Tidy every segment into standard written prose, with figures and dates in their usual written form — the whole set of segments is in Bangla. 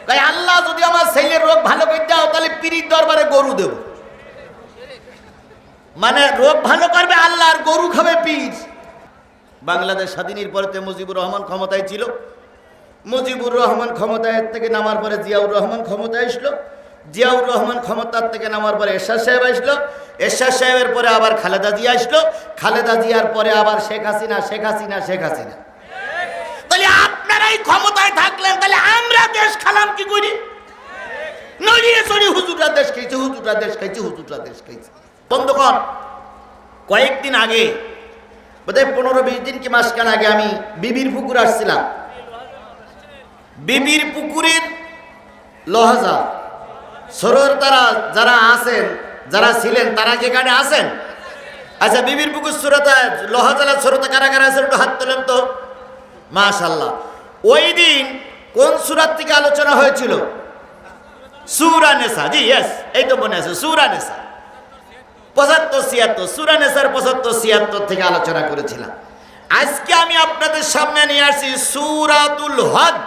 তাই আল্লাহ যদি আমার ছেলের রোগ ভালো করে দাও তাহলে পীরের দরবারে গরু দেব। মানে রোগ ভালো করবে আল্লাহ আর গরু খাবে পীর। বাংলাদেশ স্বাধীনের পরে মুজিবুর রহমান ক্ষমতায় ছিল। মুজিবুর রহমান ক্ষমতায় থেকে নামার পরে জিয়াউর রহমান ক্ষমতায় আসলো। জিয়াউর রহমান ক্ষমতার থেকে নামার পরে এরশাদ সাহেব আসলো। এরশাদ সাহেবের পরে আবার খালেদা জিয়া আসলো। খালেদা জিয়ার পরে আবার শেখ হাসিনা, শেখ হাসিনা, শেখ হাসিনা। তাহলে আপনারাই ক্ষমতায় থাকলেন, তাহলে আমরা দেশ খালাম কি করি? নড়িয়ে চড়ি হুজুররা দেশ খাইছে, হুজুররা দেশ খাইছে, হুজুররা দেশ খাইছে। বন্ধুগণ, কয়েকদিন আগে বোধহয় 15-20 দিন কি মাসখান আগে আমি বিবির পুকুর আসছিলাম। বিবির পুকুরের লহাজা সরোর তারা যারা আছেন, যারা ছিলেন তারা যেখানে আছেন, আচ্ছা বিবির পুকুর সুরতা লহাজালা সরোতা কারা কারা আছেন একটু হাত তোলেন তো। মাশাআল্লাহ। ওই দিন কোন সূরা থেকে আলোচনা হয়েছিল? সূরা নিসা। জি ইয়েস, এই তো মনে আছে, সূরা নিসা 75-76, সূরা নিসার 75-76 থেকে আলোচনা করেছিলাম। আজকে আমি আপনাদের সামনে নিয়ে আসছি সূরাতুল হজ।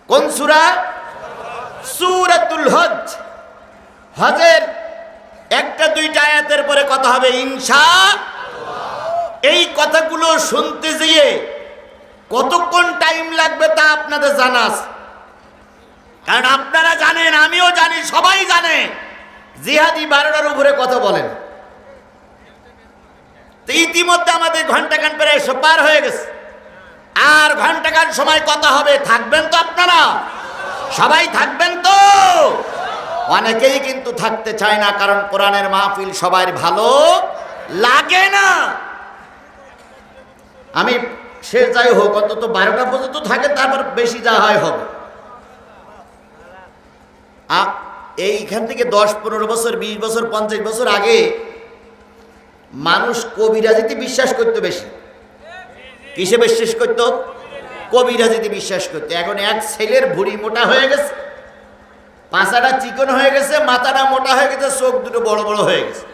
কোন সূরা? সূরাতুল হজ। হজের একটা দুইটা আয়াতের পরে কথা হবে ইনশাআল্লাহ। এই কথাগুলো শুনতে গিয়ে কতক্ষণ টাইম লাগবে তা আপনাদের জানা আছে, কারণ আপনারা জানেন, আমিও জানি, সবাই জানে জিহাদি 12টার উপরে কথা বলেন। তো ইতিমধ্যে আমাদের ঘন্টাখান প্রায় পার হয়ে গেছে, আর ঘন্টাখান সময় কথা হবে। থাকবেন তো আপনারা? সবাই থাকবেন তো? অনেকেই কিন্তু থাকতে চায় না, কারণ কোরআনের মাহফিল সবার ভালো লাগে না। আমি সে যাই হোক অন্তত 12টা পর্যন্ত থাকে, তারপর বেশি যা হয় হবে। এইখান থেকে 10-15 বছর, 20 বছর, 50 বছর আগে মানুষ কবিরাজিতে বিশ্বাস করতো বেশি। কিসে বিশ্বাস করতো? কবিরাজিতে বিশ্বাস করতো। এখন এক ছেলের ভুঁড়ি মোটা হয়ে গেছে, পাছাটা চিকন হয়ে গেছে, মাথাটা মোটা হয়ে গেছে, চোখ দুটো বড় বড় হয়ে গেছে।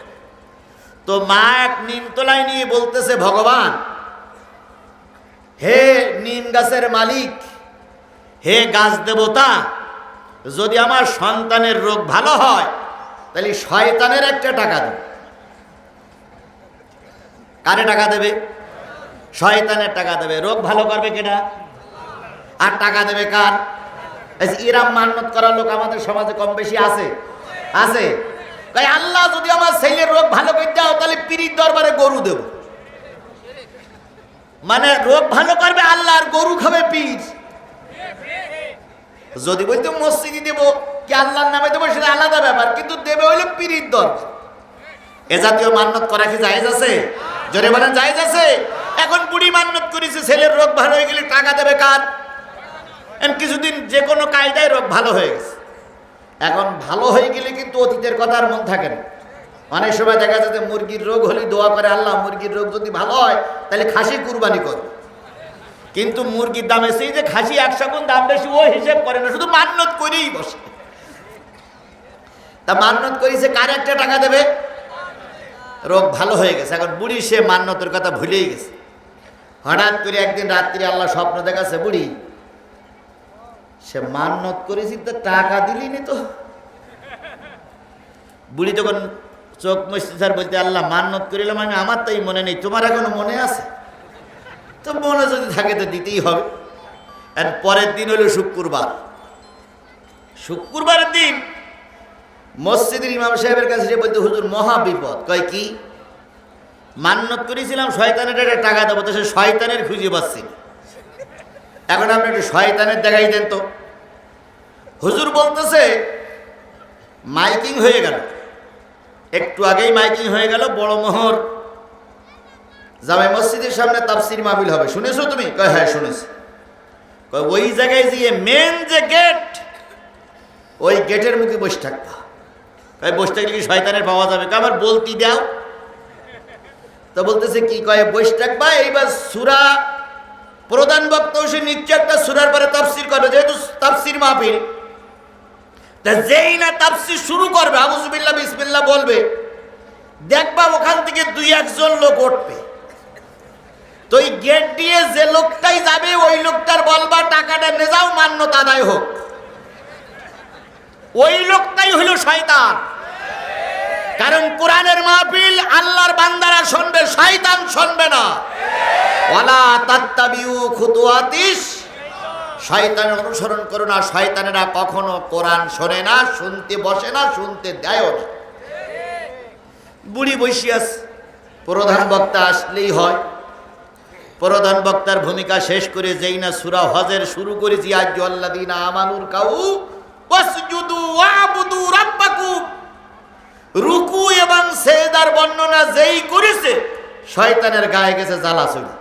তো মা এক নিমতলায় নিয়ে বলতেছে, ভগবান, হে নিম গাছের মালিক, হে গাছ দেবতা, যদি আমার সন্তানের রোগ ভালো হয় তাহলে শয়তানের একটা টাকা দেবে। কারে টাকা দেবে? শয়তানের টাকা দেবে। রোগ ভালো করবে কেনা? আর টাকা দেবে কার? ইরাম মান্নত করার লোক আমাদের সমাজে কম বেশি আছে, আছে। তাই আল্লাহ যদি আমার ছেলের রোগ ভালো করে দাও তাহলে পীরের দরবারে গরু দেব। মানে রোগ ভালো করবে আল্লাহ আর গরু খাবে পীর। যদি বলতো মসজিদে দেবো কি আল্লাহর নামে দেবো সেটা আলাদা ব্যাপার, কিন্তু দেবে হইলে পীরের দরবার। এ জাতীয় মান্নত করা কি জায়েজ আছে? জোরে বলেন জায়েজ আছে? এখন বুড়ি মান্নত করেছে ছেলের রোগ ভালো হয়ে গেলে টাকা দেবে কার? কিছুদিন যে কোনো কায়দায় রোগ ভালো হয়ে গেছে। এখন ভালো হয়ে গেলে কিন্তু অতীতের কথা আর মন থাকে না। অনেক সময় দেখা যায় যে মুরগির রোগ হলে দোয়া করে, আল্লাহ মুরগির রোগ যদি ভালো হয় তাহলে খাসি কুরবানি করো। কিন্তু মুরগির দাম এসে যে খাসি 100 গুণ দাম বেশি, ও হিসেব করে না, শুধু মান্নত করেই বসে। তা মান্নত করেছে কার একটা টাকা দেবে? রোগ ভালো হয়ে গেছে। এখন বুড়ি সে মান্নতের কথা ভুলেই গেছে। হঠাৎ করে একদিন রাত্রি আল্লাহ স্বপ্ন দেখাচ্ছে, বুড়ি সে মান্নত করেছি তো টাকা দিলি নি তো। বুড়ি তখন চোখ মুছতে স্যার বলতে, আল্লাহ মান্নত করিলাম আমি, আমার তাই মনে নেই, তোমার এখনো মনে আছে? তো মনে যদি থাকে তো দিতেই হবে। আর পরের দিন হলো শুক্রবার। শুক্রবারের দিন মসজিদের ইমাম সাহেবের কাছে সে বলতে, হুজুর মহা বিপদ। কয় কি? মান্নত করেছিলাম শয়তানের একটা টাকা দেবো, তো সে শয়তানের খুঁজে পাচ্ছি। এখন আপনি একটু শয়তানের দেখাই দেন তো। হুজুর বলতেছে মাইকিং হয়ে গেল, একটু আগেই মাইকিং হয়ে গেল, বড় মোহর জামে মসজিদের সামনে তাফসির মাহফিল হবে, শুনেছো তুমি? কয় হ্যাঁ শুনেছি। কয় ওই জায়গায় গিয়ে মেন যে গেট, ওই গেটের মুখে বসে থাকবা। কয় বসে থাকলে কি শয়তানের পাওয়া যাবে? আমার বলতি দাও। তো বলতেছে কি? কয় বসে থাকবা, এইবার সূরা প্রধান বক্তা সে নিশ্চয় একটা সূরার পরে তাফসির করবে, যেহেতু তাফসির মাহফিল। তা যেই না তাফসির শুরু করবে, আউযুবিল্লাহ বিসমিল্লাহ বলবে, দেখবা ওখান থেকে 2-1 জন লোক উঠবে। তো ওই গেট দিয়ে যে লোকটাই যাবে ওই লোকটার বলবা টাকাটা নে যাও, মান্যতা আদায় হোক। ওই লোকটাই হইল শয়তান। কারণ কোরআনের মাহফিল আল্লাহর বান্দারা শুনবে, শয়তান শুনবে না। ওয়ালা তাত্তাবিউ খুতুওয়াতিস, শয়তানের অনুসরণ করো না। শয়তানেরা কখনো কোরআন শোনে না, শুনতে বসে না, শুনতে দেয়ও না। বুড়ি বসিয়াস, প্রধান বক্তা আসলেই হয়। প্রধান বক্তার ভূমিকা শেষ করে যেই না সূরা হজের শুরু করেছি, আইয়ুহাল্লাযীনা আমানুর কাউ ওয়াসজুদু ওয়াবুদু রাব্বাকুম, রুকু এবং সেজদার বর্ণনা যেই করেছে, শয়তানের গায়ে গেছে জ্বালাচুরি।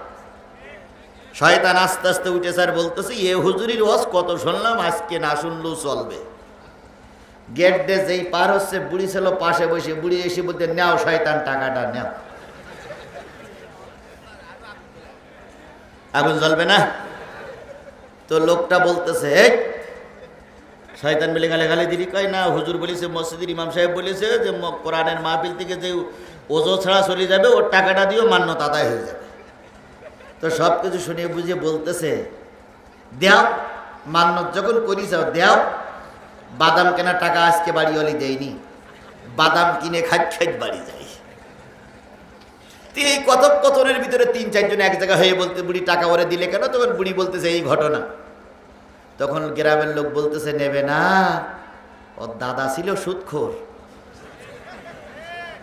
শয়তান আস্তে আস্তে উঠেছে আর বলতেছে, এ হুজুরির ওয়াজ কত শুনলাম, আজকে না শুনলেও চলবে। গেট ডে যেই পার হচ্ছে, বুড়ি ছিল পাশে বসে। বুড়ি এসে বলতে, নাও শয়তান টাকাটা নাও। আগুন জ্বলবে না? তো লোকটা বলতেছে, শয়তান বলে গালে গালে দিদি কয় না, হুজুর বলেছে, মসজিদের ইমাম সাহেব বলেছে যে কোরআনের মাহফিল থেকে যে ওজো ছাড়া চলে যাবে ওর টাকাটা দিয়েও মান্যতা আদায় হয়ে যাবে। তো সব কিছু শুনিয়ে বুঝিয়ে বলতেছে, দেও, মান্যত যখন করি যাও দেও। বাদাম কেনা টাকা আজকে বাড়ি হলে দেয়নি, বাদাম কিনে খাট বাড়ি যাই। এই কথোপকথনের ভিতরে ৩-৪ জন এক জায়গা হয়ে বলতে, বুড়ি টাকা ওরে দিলে কেন? তখন বুড়ি বলতেছে এই ঘটনা। তখন গ্রামের লোক বলতেছে, নেবে না, ওর দাদা ছিল সুদখোর,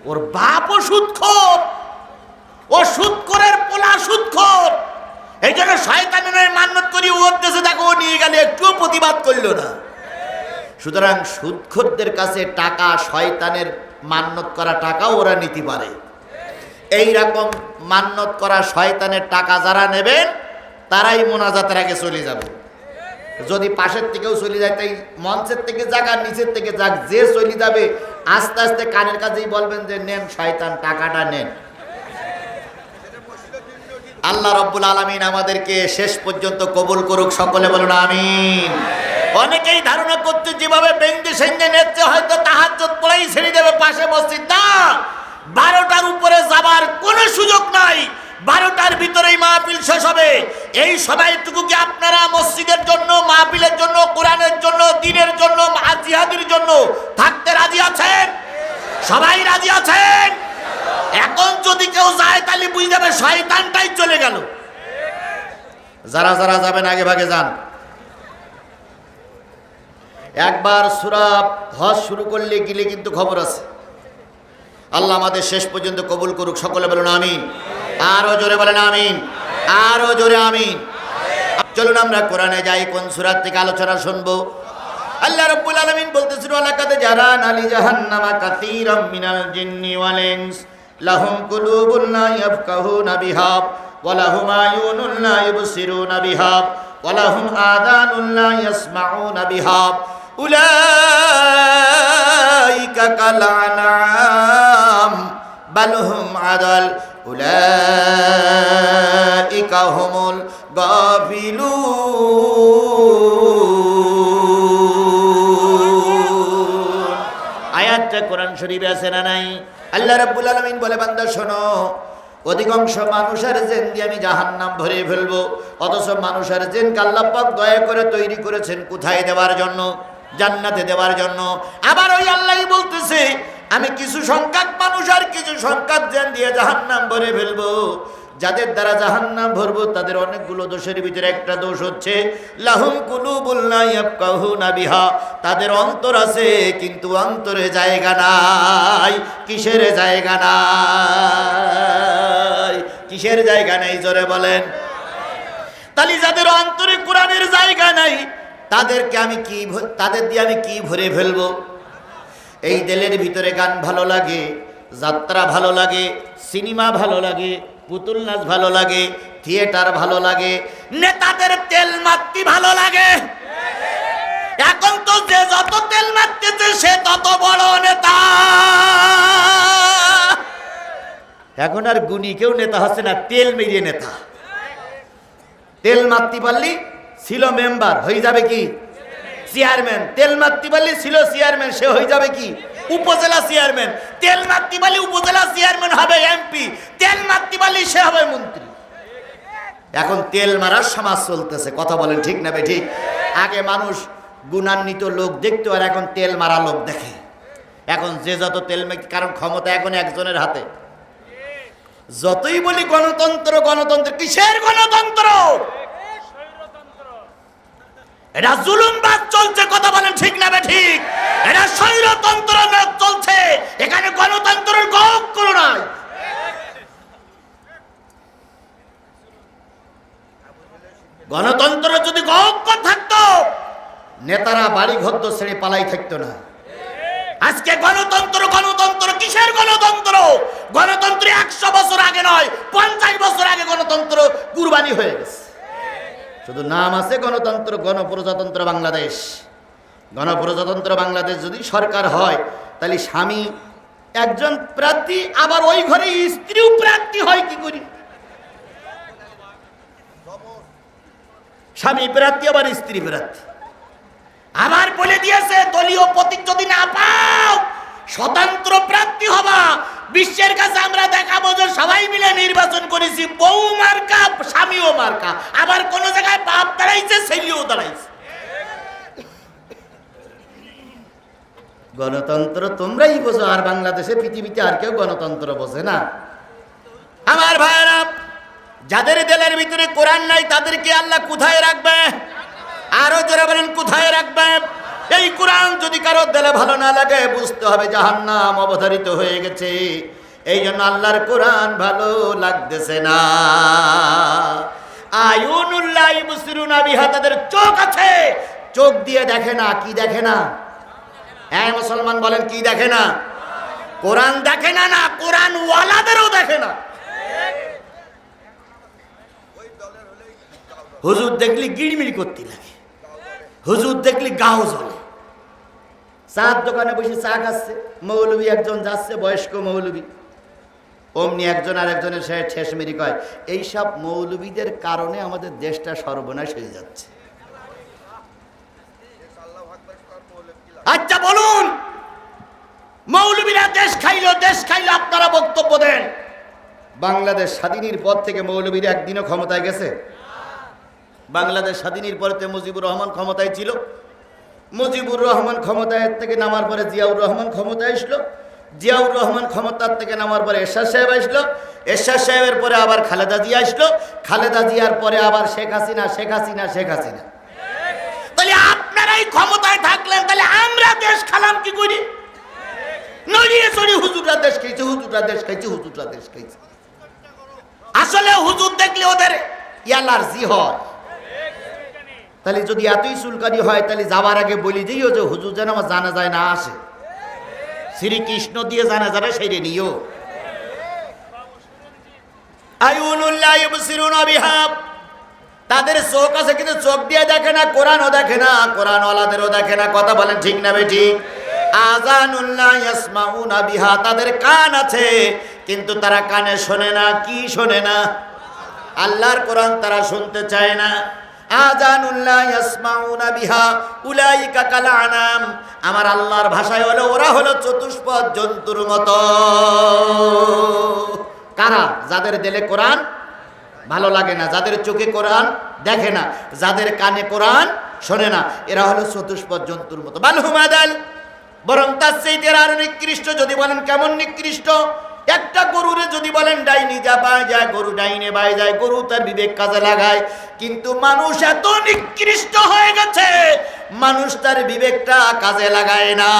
ওর বাপও সুদখোর, ও সুদখোরের পোলা সুদখোর। এই জন্য শয়তানের মান্যত করি ওর দেশে দেখো, ও নিয়ে গেলে একটুও প্রতিবাদ করলো না। সুতরাং সুদখোরদের কাছে টাকা, শয়তানের মান্যত করা টাকা ওরা নিতে পারে। এই রকম মান্যত করা শয়তানের টাকা যারা নেবেন, তারাই মোনাজাতের আগে চলে যাবে। যদি পাশের থেকেও চলে যায়, তাই মঞ্চের থেকে যাক আর নিচের থেকে যাক, যে চলে যাবে আস্তে আস্তে কানের কাছেই বলবেন যে নেন শয়তান টাকাটা নেন। আল্লাহ রাব্বুল আলামিন আমাদেরকে শেষ পর্যন্ত কবুল করুক, সকলে বলুন আমিন। অনেকেই ধারণা করতে যেভাবে বেঙ্গে সেঙ্গে নেচ্ছে, হয়তো তাহাজ্জুদ পড়েই ছেড়ে দেবে পাশে মসজিদ। না, 12টার উপরে যাবার কোনো সুযোগ নাই। 12টার ভিতরেই মাহফিল শেষ হবে। এই সময়টুকু কি আপনারা মসজিদের জন্য, মাহফিলের জন্য, কোরআনের জন্য, দ্বীনের জন্য, জিহাদের জন্য থাকতে রাজি আছেন? সবাই রাজি আছেন? এখন যদি কেউ যায় তাহলে বুঝে যাবে শয়তানটাই চলে গেল। যারা যারা যাবেন আগে ভাগে যান। একবার সূরা হজ শুরু করলে গেলে কিন্তু খবর আছে। আল্লাহ আমাদের শেষ পর্যন্ত কবুল করুক, সকলে বলুন আমিন। আরো জোরে বলেন আমিন, আরো জোরে আমিন। চলুন আমরা কোরআনে যাই। কোন সূরা থেকে আলোচনা শুনবো? আল্লাহ রাব্বুল আলামিন বলতেছেন, ওয়ালাকাদ জারানা লি জাহান্নামা কাসীরাম মিনাল জিন্নি ওয়াল ইনস লাহুম কুলুবুন লা ইয়াফকাহুনা বিহা ওয়া লাহুম আয়ুনুন লা ইবসিরুনা বিহা ওয়া লাহুম আযানুন লা ইয়াসমাউনা বিহা উলাইকা কাল আনআম বাল হুম আদাল উলাইকা হুমুল গাফিলুন। আয়াতটা কোরআন শরীফে আছে না নাই? আল্লাহ রাব্বুল আলামিন বলে, বান্দা শোনো, অধিকাংশ মানুষের জেন দিয়ে আমি জাহান্নাম ভরে ফেলবো। অথচ মানুষের জেনকে আল্লাহ পাক দয়া করে তৈরি করেছেন কোথায় দেওয়ার জন্য? জান্নাতে দেওয়ার জন্য। আবার ওই আল্লাহই বলতেছে, আমি কিছু সংখ্যক মানুষ আর কিছু সংখ্যক জেন দিয়ে জাহান্নাম ভরে ফেলবো। যাদের দ্বারা জাহান্নাম ভরবো তাদের অনেকগুলো দোষের ভিতরে একটা দোষ হচ্ছে লাহুম কুলুবুন লা ইয়াফকাহুনা বিহা, তাদের অন্তর আছে কিন্তু অন্তরে জায়গা নাই। কিসের জায়গা নাই? কিসের জায়গা নাই? জোরে বলেন। তাহলে যাদের অন্তরে কোরআনের জায়গা নাই তাদেরকে আমি কি, তাদের দিয়ে আমি কি ভরে ফেলবো? এই দিলের ভিতরে গান ভালো লাগে, যাত্রা ভালো লাগে, সিনেমা ভালো লাগে, পুতুল নাচ ভালো লাগে, থিয়েটার ভালো লাগে, নেতাদের তেল মারতে ভালো লাগে। এখন তো যে যত তেল মারতেছে সে তত বড় নেতা। এখন আর গুণী কেউ নেতা হচ্ছে না, তেল মেরিয়ে নেতা। তেল মারতে পারলি ছিল মেম্বার, হয়ে যাবে কি চেয়ারম্যান। তেল মারতে পারলি ছিল চেয়ারম্যান, সে হয়ে যাবে কি উপজেলা চেয়ারম্যান। তেল মারতে পারলি উপজেলা চেয়ারম্যান হবে এমপি। তেল মারতে পারলি সে হবে মন্ত্রী। এখন তেল মারার সমাজ চলতেছে, কথা বলেন ঠিক না ঠিক? আগে মানুষ গুণান্বিত লোক দেখতো, আর এখন তেল মারা লোক দেখে। এখন যে যত তেল মেখে, কারণ ক্ষমতা এখন একজনের হাতে। যতই বলি গণতন্ত্র গণতন্ত্র, কিসের গণতন্ত্র? এটা জুলুমবাদ চলছে, কথা বলেন ঠিক না ঠিক? এটা স্বৈরতন্ত্র চলছে, এখানে গণতন্ত্রের গহ্বর নাই। গণতন্ত্র যদি গহ্বর থাকতো, নেতারা বাড়ি ঘর ছেড়ে পালাই থাকতো না। আজকে গণতন্ত্র গণতন্ত্র, কিসের গণতন্ত্র? গণতন্ত্র 100 বছর আগে নয়, 50 বছর আগে গণতন্ত্র কুরবানি হয়ে গেছে। শুধু নাম আছে গণতন্ত্র, গণপ্রজাতন্ত্র বাংলাদেশ। গণপ্রজাতন্ত্র বাংলাদেশ যদি সরকার হয়, তাহলে স্বামী একজন প্রার্থী, আবার ওই ঘরে স্ত্রীও প্রার্থী হয় কি করি? স্বামী প্রার্থী আবার স্ত্রী প্রার্থী। আবার বলে দিয়েছে, দলীয় প্রতীক যদি না পাও স্বতন্ত্র প্রার্থী হবা। বিশ্বের কাছে আমরা দেখাবো যে সবাই মিলে নির্বাচন করেছি, বউ মার্কা স্বামীও মার্কা। আবার কোন জায়গায় বাপ দাঁড়াইছে, ছেলেও দাঁড়াইছে। গণতন্ত্র তোমরাই বোঝো, আর বাংলাদেশে পৃথিবীতে আর কেউ গণতন্ত্র বোঝে না। আমার ভাইয়েরা, যাদের দিলের ভিতরে কোরআন নাই তাদেরকে আল্লাহ কোথায় রাখবে? আরো যারা বলেন কোথায় রাখবে? এই কোরআন যদি কারো দিলে ভালো না লাগে, বুঝতে হবে জাহান্নাম অবধারিত হয়ে গেছে। এই জন্য আল্লাহর কোরআন ভালো লাগতেছে না। আয়ুনুল্লাহ ইবসিরুনা বিহা, তাদের চোখ আছে, চোখ দিয়ে দেখে না। কি দেখে না? হ্যাঁ মুসলমান বলেন, কি দেখে না? কোরআন দেখে না, না কোরআন ওয়ালাদেরও দেখে না। হুজুর দেখলি গিড়মিড় করতে লাগে, হুজুর দেখলি গাও জ্বলে। চার দোকানে বসে চা খাচ্ছে, মৌলবী একজন যাচ্ছে, বয়স্ক মৌলবী। অমনি একজন আর একজনের সে ঠেসমেরি কয়, এইসব মৌলবীদের কারণে আমাদের দেশটা সর্বনাশ হয়ে যাচ্ছে। আচ্ছা বলুন, মৌলবীরা দেশ খাইলো, দেশ খাইলো, আপনারা বক্তব্য দেন। বাংলাদেশ স্বাধীনের পর থেকে মৌলবীরা একদিনও ক্ষমতায় গেছে? বাংলাদেশ স্বাধীনের পরে তো মুজিবুর রহমান ক্ষমতায় ছিল। মুজিবুর রহমান ক্ষমতায় থেকে নামার পরে জিয়াউর রহমান ক্ষমতায় আসলো। জিয়াউর রহমান ক্ষমতার থেকে নামার পরে এরশাদ সাহেব আসলো। এরশাদ সাহেবের পরে আবার খালেদা জিয়া আসলো। খালেদা জিয়ার পরে আবার শেখ হাসিনা, শেখ হাসিনা, শেখ হাসিনা। তাহলে আপনারাই ক্ষমতায় থাকলেন, তাহলে আমরা দেশ খালাম কি করি? নড়িয়ে চড়ি হুজুররা দেশ খাইছে, হুজুররা দেশ খাইছে, হুজুররা দেশ খাইছে। আসলে হুজুর দেখলে ওদের অ্যালার্জি হয়। তাহলে যদি এতই চুলকানি হয়, তাহলে যাওয়ার আগে বলি দিও যে হুজুর যেন আমার জানা যায় না আসে, শ্রীকৃষ্ণ দিয়ে জানা যাবে সেরে নিও। আয়ুনুল্লাহ ইবসিরুনা বিহা, তাদের চোখ আছে কিন্তু চোখ দিয়ে দেখে না, কোরআনও দেখে না, কোরআন ওয়ালাদেরও দেখে না। কথা বলেন ঠিক না বেঠিক? আযানুল্লাহ ইয়াসমাউনা বিহা, তাদের কান আছে কিন্তু তারা কানে শোনে না। কি শোনে না? আল্লাহর কোরআন তারা শুনতে চায় না। আযানুল্লাহ ইয়াসমাউনা বিহা উলাইকা কাল আনাম, আমার আল্লাহর ভাষায় হলো ওরা হলো চতুষ্পদ জন্তুর মতো। কারা? যাদের দিলে কোরআন ভালো লাগে না, যাদের চোখে কোরআন দেখে না, যাদের কানে কোরআন শোনে না, এরা হলো চতুষ্পদ জন্তুর মতো। বালহুমাদাল, বরং তার চাইতে আরো নিকৃষ্ট। যদি বলেন কেমন নিকৃষ্ট? একটা গরুরে যদি বলেন ডাইনি যা পায় যায়, গরু ডাইনে বাই যায়, গরু তার বিবেক কাজে লাগায়। কিন্তু মানুষ এত নিকৃষ্ট হয়ে গেছে, মানুষ তার বিবেকটা কাজে লাগায় না।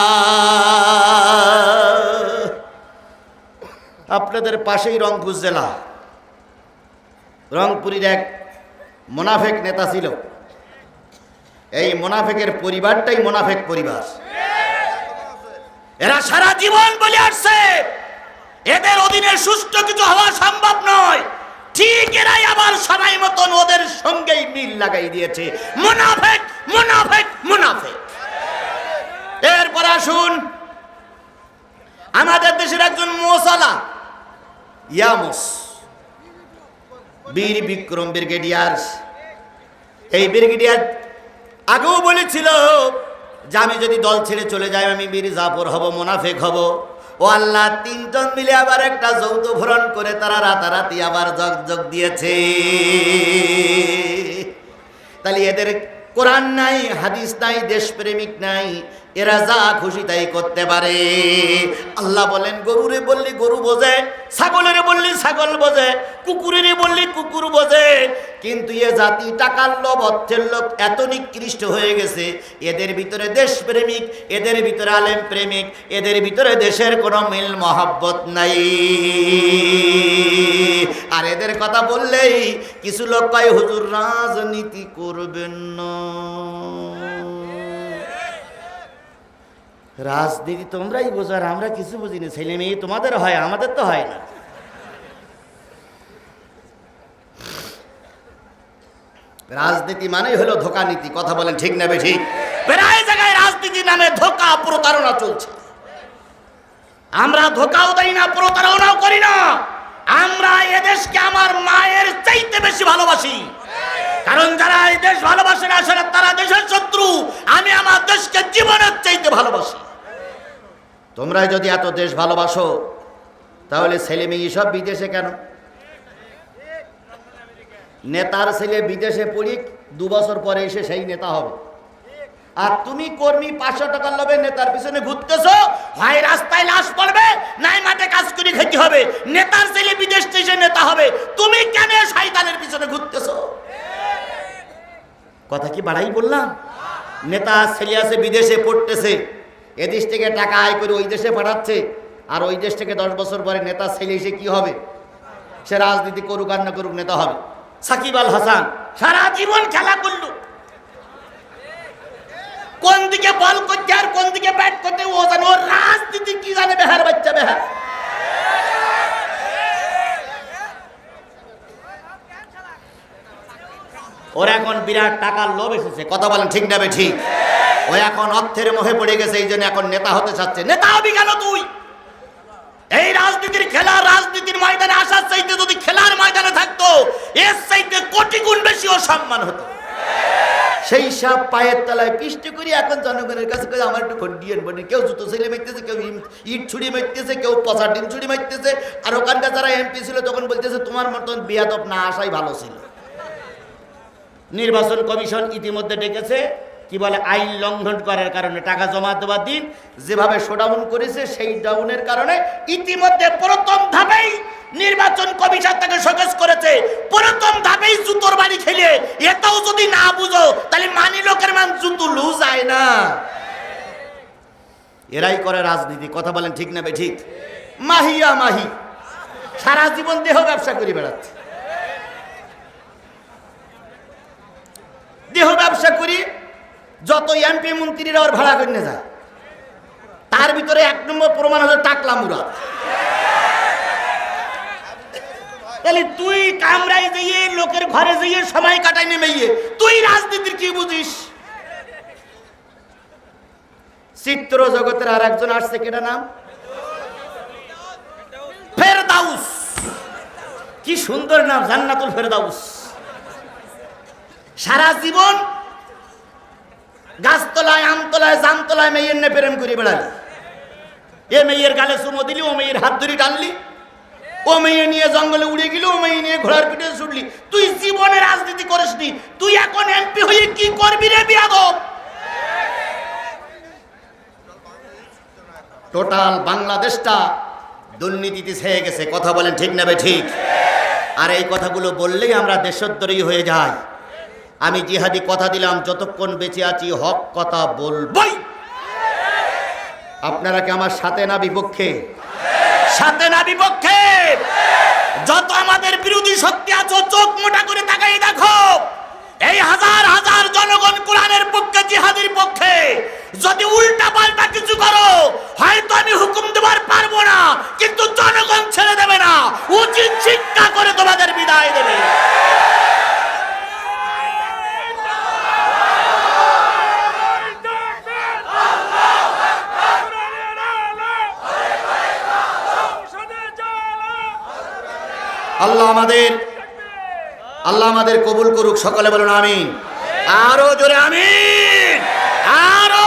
আপনাদের পাশেই রংপুর জেলা, রংপুরের এক মোনাফেক নেতা ছিল। এই মোনাফেকের পরিবারটাই মোনাফেক পরিবার। এরা সারা জীবন বলে আসছে এদের অধীনে সুষ্ঠু কিছু হওয়া সম্ভব নয়। ঠিক এরাই আবার সবাই মতন ওদের সঙ্গেই মিল লাগাই দিয়েছে। মুনাফিক, মুনাফিক, মুনাফিক। এরপর আসুন, আমাদের দেশের একজন মোসালা ইয়ামস, বীর বিক্রম ব্রিগেডিয়ার। এই ব্রিগেডিয়ার আগেও বলেছিল যে আমি যদি দল ছেড়ে চলে যাই আমি বীর জাফর হব, মুনাফিক হব। ও আল্লাহ, তিনজন মিলে আবার একটা যৌথ ভরণ করে তারা রাতারাতি আবার জগ দিয়েছে। তাহলে এদের কোরআন নাই, হাদিস নাই, দেশপ্রেমিক নাই, এরা যা খুশি তাই করতে পারে। আল্লাহ বলেন, গরুরে বললি গরু বোঝে, ছাগলের বললি ছাগল বোঝে, কুকুরের বললি কুকুর বোঝে। কিন্তু এ জাতি টাকার লোভ, অর্থের লোভ এত নিকৃষ্ট হয়ে গেছে, এদের ভিতরে দেশপ্রেমিক, এদের ভিতরে আলেম প্রেমিক, এদের ভিতরে দেশের কোনো মিল মহাব্বত নাই। আর এদের কথা বললেই কিছু লোক কয়, হুজুর রাজনীতি করবেন না। রাজনীতি তোমরাই বোঝো, আর আমরা কিছু বুঝি না। ছেলে মেয়ে তোমাদের হয়, আমাদের তো হয় না। রাজনীতি মানেই হলো ধোঁকা নীতি। কথা বলেন ঠিক না বেঠিক? প্রায় জায়গায় রাজনীতি নামে ধোঁকা প্রতারণা চলছে। আমরা ধোঁকাও দেই না, প্রতারণাও করি না। আমরা এদেশকে আমার মায়ের চাইতে বেশি ভালোবাসি। কারণ যারা এই দেশ ভালোবাসে না, সেটা তারা দেশের শত্রু। আমি আমার দেশকে জীবনের চাইতে ভালোবাসি। তোমরা যদি এত দেশ ভালোবাসো, তাহলে ছেলে মেয়ে সব বিদেশে কেন? নেতার ছেলে বিদেশে পড়ি 2 বছর পরে এসে সেই নেতা হবে। আর তুমি কর্মী 500 টাকার লোভে নেতার পিছনে ঘুরতেছো, হয় রাস্তায় লাশ পড়বে, নাই মাঠে কাজ করে খেতে হবে। নেতার ছেলে বিদেশ থেকে নেতা হবে, তুমি কেন শয়তানের পিছনে ঘুরতেছো? কথা কি বাড়াই বললাম? নেতা ছেলে আছে বিদেশে পড়তেছে, এদেশ থেকে টাকা আয় করে ওই দেশে পাঠাচ্ছে, আর ওই দেশ থেকে 10 বছর পরে নেতা ছেলে এসে কি হবে? সে রাজনীতি করুক আর না করুক, নেতা হবে। সাকিব আল হাসান সারা জীবন খেলা করলো, কোন দিকে বল করতে আর কোন দিকে ব্যাট করতে ও জানে, ওর রাজনীতি কি জানে? বেহার বাচ্চা বেহার। ওর এখন বিরাট টাকার লোভ এসেছে। কথা বলেন ঠিক না ঠিক? ও এখন অর্থের মোহে পড়ে গেছে, এই জন্য এখন নেতা হতে চাচ্ছে। নেতা হবি কেন তুই? এই রাজনীতির খেলা, রাজনীতির ময়দানে আসার চাইতে যদি খেলার ময়দানে থাকতো, এর চাইতে কোটি গুণ বেশি ও সম্মান হতো। সেই সব পায়ের তলায় পিষ্ট করি এখন জনগণের কাছে আমার একটু ভোট দিয়ে বলি। কেউ জুতো ছেলে মারতেছে, কেউ ইট ছুরি মারতেছে, কেউ পচা ডিম ছুরি মারতেছে। আর ওখানকার যারা এমপি ছিল তখন বলতেছে তোমার মতন বেয়াদব না আসাই ভালো ছিল। নির্বাচন কমিশন ইতিমধ্যে ডেকেছে, কি বলে, আইন লঙ্ঘন করার কারণে টাকা জমা দেওয়ার দিন যেভাবে শোডাউন করেছে, সেই ডাউনের কারণে ইতিমধ্যে প্রথম ধাপেই নির্বাচন কমিশন তাকে শোকেস করেছে। প্রথম ধাপেই জুতোর বাড়ি খেলে, এটাও যদি না বুঝো তাহলে মানি লোকের মান জুতো লু যায় না। এরাই করে রাজনীতি। কথা বলেন ঠিক না ঠিক? মাহিয়া মাহি সারা জীবন দেহ ব্যবসা করে বেড়াচ্ছে। দেহ ব্যবসা করি যত এমপি মন্ত্রীরা ওর ভাড়া করে যায়, তার ভিতরে 1 নম্বর প্রমাণ হলো টাকলা মুরাদ। তাহলে তুই কামরায় যাইয়ে লোকের ঘরে যাইয়ে সময় কাটাই নেমে তুই রাজনীতির কি বুঝিস? চিত্র জগতের আর একজন আসছে, কেটা নাম? ফেরদাউস। কি সুন্দর নাম, জান্নাতুল ফেরদাউস। সারা জীবন গাছতলায়, আমতলায়, জামতলায় মেয়ের নে প্রেম করে বেড়ালি। এ মেয়ের গালে চুমো দিলি, ও মেয়ের হাত ধরে টানলি, ও মেয়ে নিয়ে জঙ্গলে উড়ে গেলি, ও মেয়ে নিয়ে ঘোড়ার পিঠে ছুটলি। তুই জীবনে রাজনীতি করিসনি, তুই এখন এমপি হয়ে কি করবি রে বিয়াদব? টোটাল বাংলাদেশটা দুর্নীতিতে ছেয়ে গেছে। কথা বলেন ঠিক না ঠিক? আর এই কথাগুলো বললেই আমরা দেশদ্রোহী হয়ে যাই। আমি জিহাদি কথা দিলাম, যতক্ষণ বেঁচে আছি হক কথা বলবই। আপনারা কি আমার সাথে না বিপক্ষে? সাথে না বিপক্ষে? যত আমাদের বিরোধী শক্তি আছে চোখ মোটা করে তাকাই দেখো, এই হাজার হাজার জনগণ কোরআনের পক্ষে, জিহাদের পক্ষে। যদি উল্টা পাল্টা কিছু করো, হয়তো আমি হুকুম দেবার পারবো না, কিন্তু জনগণ ছেড়ে দেবে না, উচিত শিক্ষা করে তোমাদের বিদায় দেবে। আল্লাহ আমাদের কবুল করুক। সকলে বলুন আমিন। আরো জোরে আমিন, আরো